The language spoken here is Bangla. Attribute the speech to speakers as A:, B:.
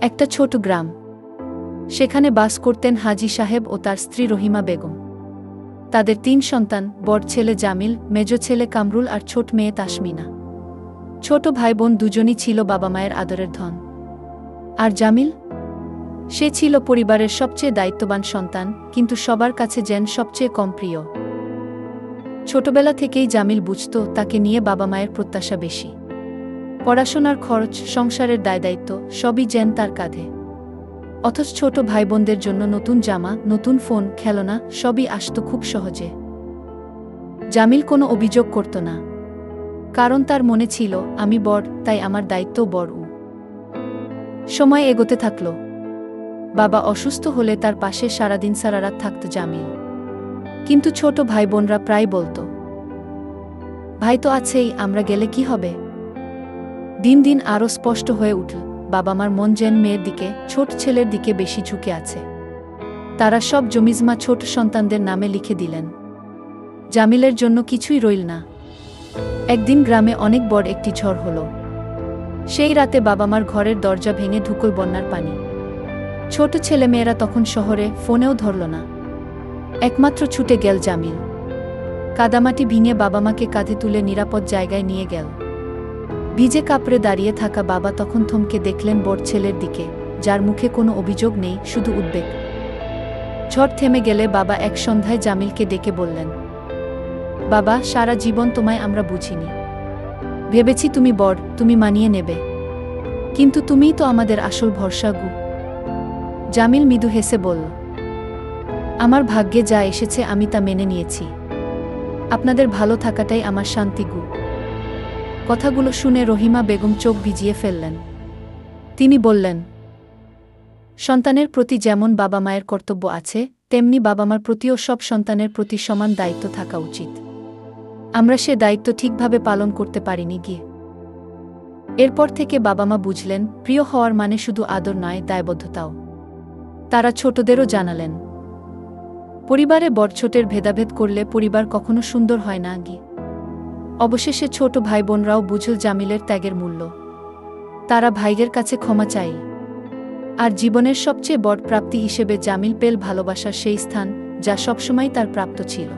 A: একটা ছোট গ্রাম। সেখানে বাস করতেন হাজী সাহেব ও তার স্ত্রী রহিমা বেগম। তাদের ৩ সন্তান, বড় ছেলে জামিল, মেজ ছেলে কামরুল আর ছোট মেয়ে তাসমিনা। ছোট ভাই বোন দুজনই ছিল বাবা মায়ের আদরের ধন। আর জামিল? সে ছিল পরিবারের সবচেয়ে দায়িত্ববান সন্তান, কিন্তু সবার কাছে যেন সবচেয়ে কম প্রিয়। ছোটবেলা থেকেই জামিল বুঝত তাকে নিয়ে বাবা মায়ের প্রত্যাশা বেশি। পড়াশোনার খরচ, সংসারের দায়দায়িত্ব সবই যেন তার কাঁধে। অথচ ছোট ভাই বোনদের জন্য নতুন জামা, নতুন ফোন, খেলনা সবই আসত খুব সহজে। জামিল কোনো অভিযোগ করত না, কারণ তার মনে ছিল আমি বড়, তাই আমার দায়িত্বও বড়। সময় এগোতে থাকল। বাবা অসুস্থ হলে তার পাশে সারাদিন সারারাত থাকত জামিল। কিন্তু ছোট ভাই বোনরা প্রায় বলত, ভাই তো আছেই, আমরা গেলে কি হবে? দিন দিন আরও স্পষ্ট হয়ে উঠল বাবা মার মন যেন মেয়ের দিকে, ছোট ছেলের দিকে বেশি ঝুঁকে আছে। তারা সব জমিজমা ছোট সন্তানদের নামে লিখে দিলেন। জামিলের জন্য কিছুই রইল না। একদিন গ্রামে অনেক বড় একটি ঝড় হলো। সেই রাতে বাবা মার ঘরের দরজা ভেঙে ঢুকল বন্যার পানি। ছোট ছেলেমেয়েরা তখন শহরে, ফোনেও ধরল না। একমাত্র ছুটে গেল জামিল। কাদামাটি ভিঙে বাবা মাকে কাঁধে তুলে নিরাপদ জায়গায় নিয়ে গেল। ভিজে কাপড়ে দাঁড়িয়ে থাকা বাবা তখন থমকে দেখলেন বড় ছেলের দিকে, যার মুখে কোনো অভিযোগ নেই, শুধু উদ্বেগ। ঝড় থেমে গেলে বাবা এক সন্ধ্যায় জামিলকে ডেকে বললেন, বাবা, সারা জীবন তোমায় আমরা বুঝিনি। ভেবেছি তুমি বড়, তুমি মানিয়ে নেবে, কিন্তু তুমিই তো আমাদের আসল ভরসা গু। জামিল মৃদু হেসে বলল, আমার ভাগ্যে যা এসেছে আমি তা মেনে নিয়েছি। আপনাদের ভালো থাকাটাই আমার শান্তি গু। কথাগুলো শুনে রহিমা বেগম চোখ ভিজিয়ে ফেললেন। তিনি বললেন, সন্তানের প্রতি যেমন বাবা মায়ের কর্তব্য আছে, তেমনি বাবা মার প্রতিও সব সন্তানের প্রতি সমান দায়িত্ব থাকা উচিত। আমরা সে দায়িত্ব ঠিকভাবে পালন করতে পারিনি গিয়ে। এরপর থেকে বাবা মা বুঝলেন, প্রিয় হওয়ার মানে শুধু আদর নয়, দায়বদ্ধতাও। তারা ছোটদেরও জানালেন, পরিবারে বড় ছোটের ভেদাভেদ করলে পরিবার কখনো সুন্দর হয় না গিয়ে। অবশেষে ছোট ভাই বোনরাও বুঝল জামিলের ত্যাগের মূল্য। তারা ভাইয়ের কাছে ক্ষমা চাই। আর জীবনের সবচেয়ে বড় প্রাপ্তি হিসেবে জামিল পেল ভালোবাসার সেই স্থান, যা সবসময় তার প্রাপ্ত ছিল।